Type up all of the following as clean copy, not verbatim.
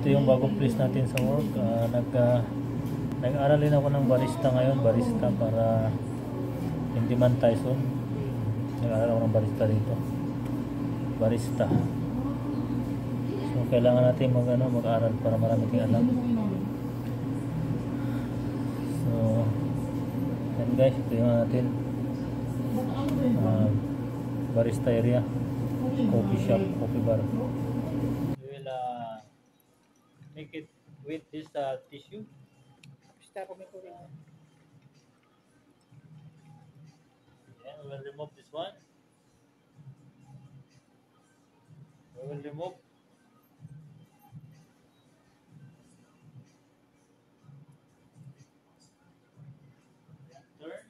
ito yung bagong place natin sa work. Nag-aaral din ako ng barista ngayon, barista para hindi man Tyson. Nag-aaral ako ng barista dito. Barista. So kailangan natin mag-aaral para marami ting alam. So yan guys, ito yung natin barista area, coffee shop, coffee bar. We will make it with this tissue. Yeah, we will remove this one. We will remove turn.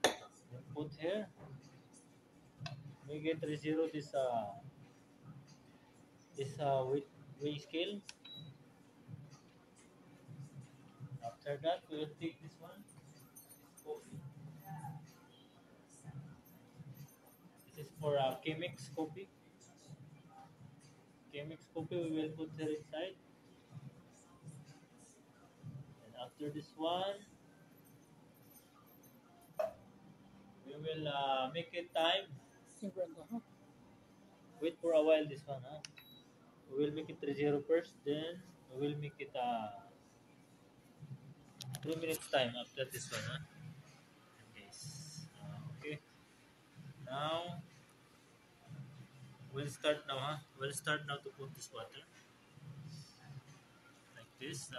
Then put here. We get 30 this weight scale. After that, we will take this one. Coffee. This is for Chemex coffee. Chemex coffee we will put here inside. And after this one, we will make it time. Wait for a while this one. We will make it 30 first, then we will make it 2 minutes time after this one. Yes. Okay. Now we'll start now. We'll start now to put this water like this.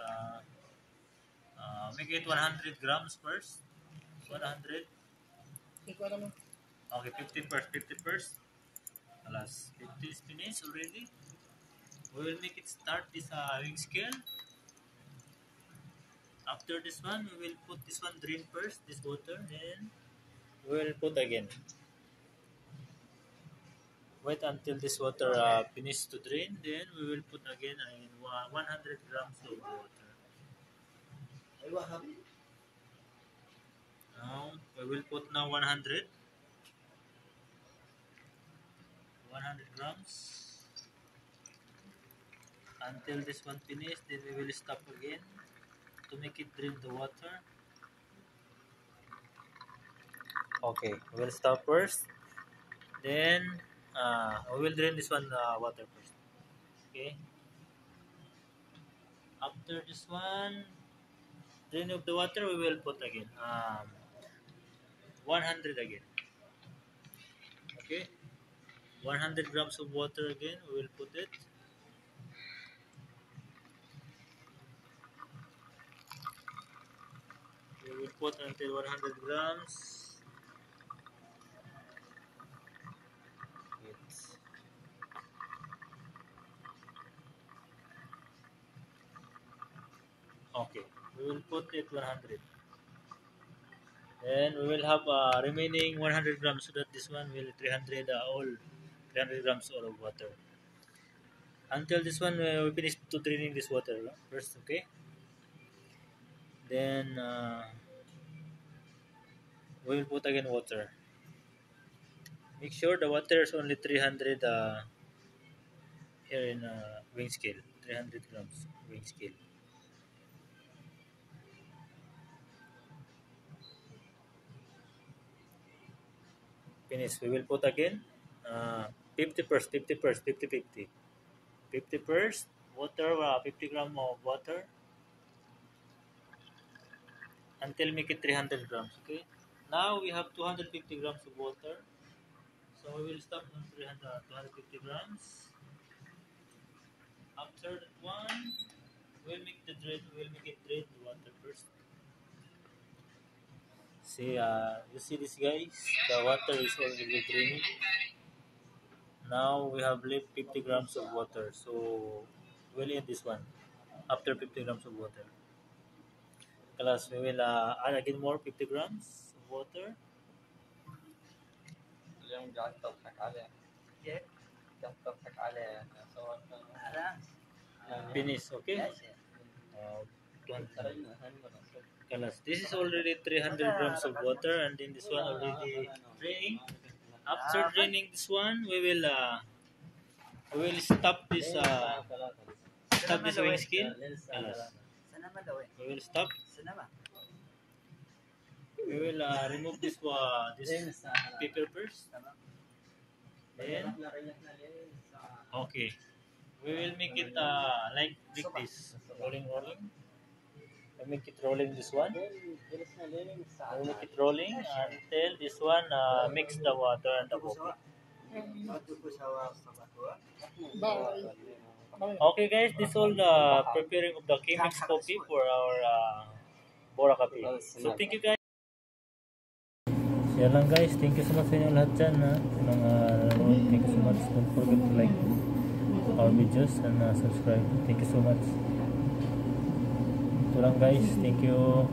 Make it 100 grams first. 100. Okay, 50 first. 50 first. Alas, 50 is finished already. We will make it start this weighing scale. After this one, we will put this one drain first, this water, then we will put again. Wait until this water finish to drain, then we will put again 100 grams of water. Now, we will put now 100 grams. Until this one finish, then we will stop again to make it drain the water. Okay, we will stop first. Then we will drain this one water first. Okay. After this one, drain of the water, we will put again 100 again. Okay. 100 grams of water again. We will put it. We will put until 100 grams. Okay, we will put it 100. Then we will have remaining 100 grams, so that this one will 300 grams all of water. Until this one we finish to draining this water first, okay? Then we will put again water. Make sure the water is only 300 here in weighing scale, 300 grams weighing scale. Finish. We will put again 50 first, 50 first, 50 50. 50 first, water, 50 grams of water until make it 300 grams. Okay. Now we have 250 grams of water. So we will start on 250 grams. After that one, we'll make it drain the water first. See, you see this guys? The water is already draining. Now we have left 50 grams of water. So we'll end this one after 50 grams of water. Class, we will add again more 50 grams of water. Finish, okay? Kalas, this is already 300 grams of water, and then this one already draining. After draining this one, we will We will stop this weighing scale. Yes. We will stop. We will remove this paper first. Then okay. We will make it like this. Rolling. We make it rolling this one. We make it rolling until this one mix the water and the coffee. Okay guys, this all the preparing of the K-Mix coffee for our Bora Coffee. So thank you guys. Yan lang guys, thank you so much sa inyo lahat dyan ha. Thank you so much. Don't forget to like our videos and subscribe. Thank you so much. Ito lang guys, thank you.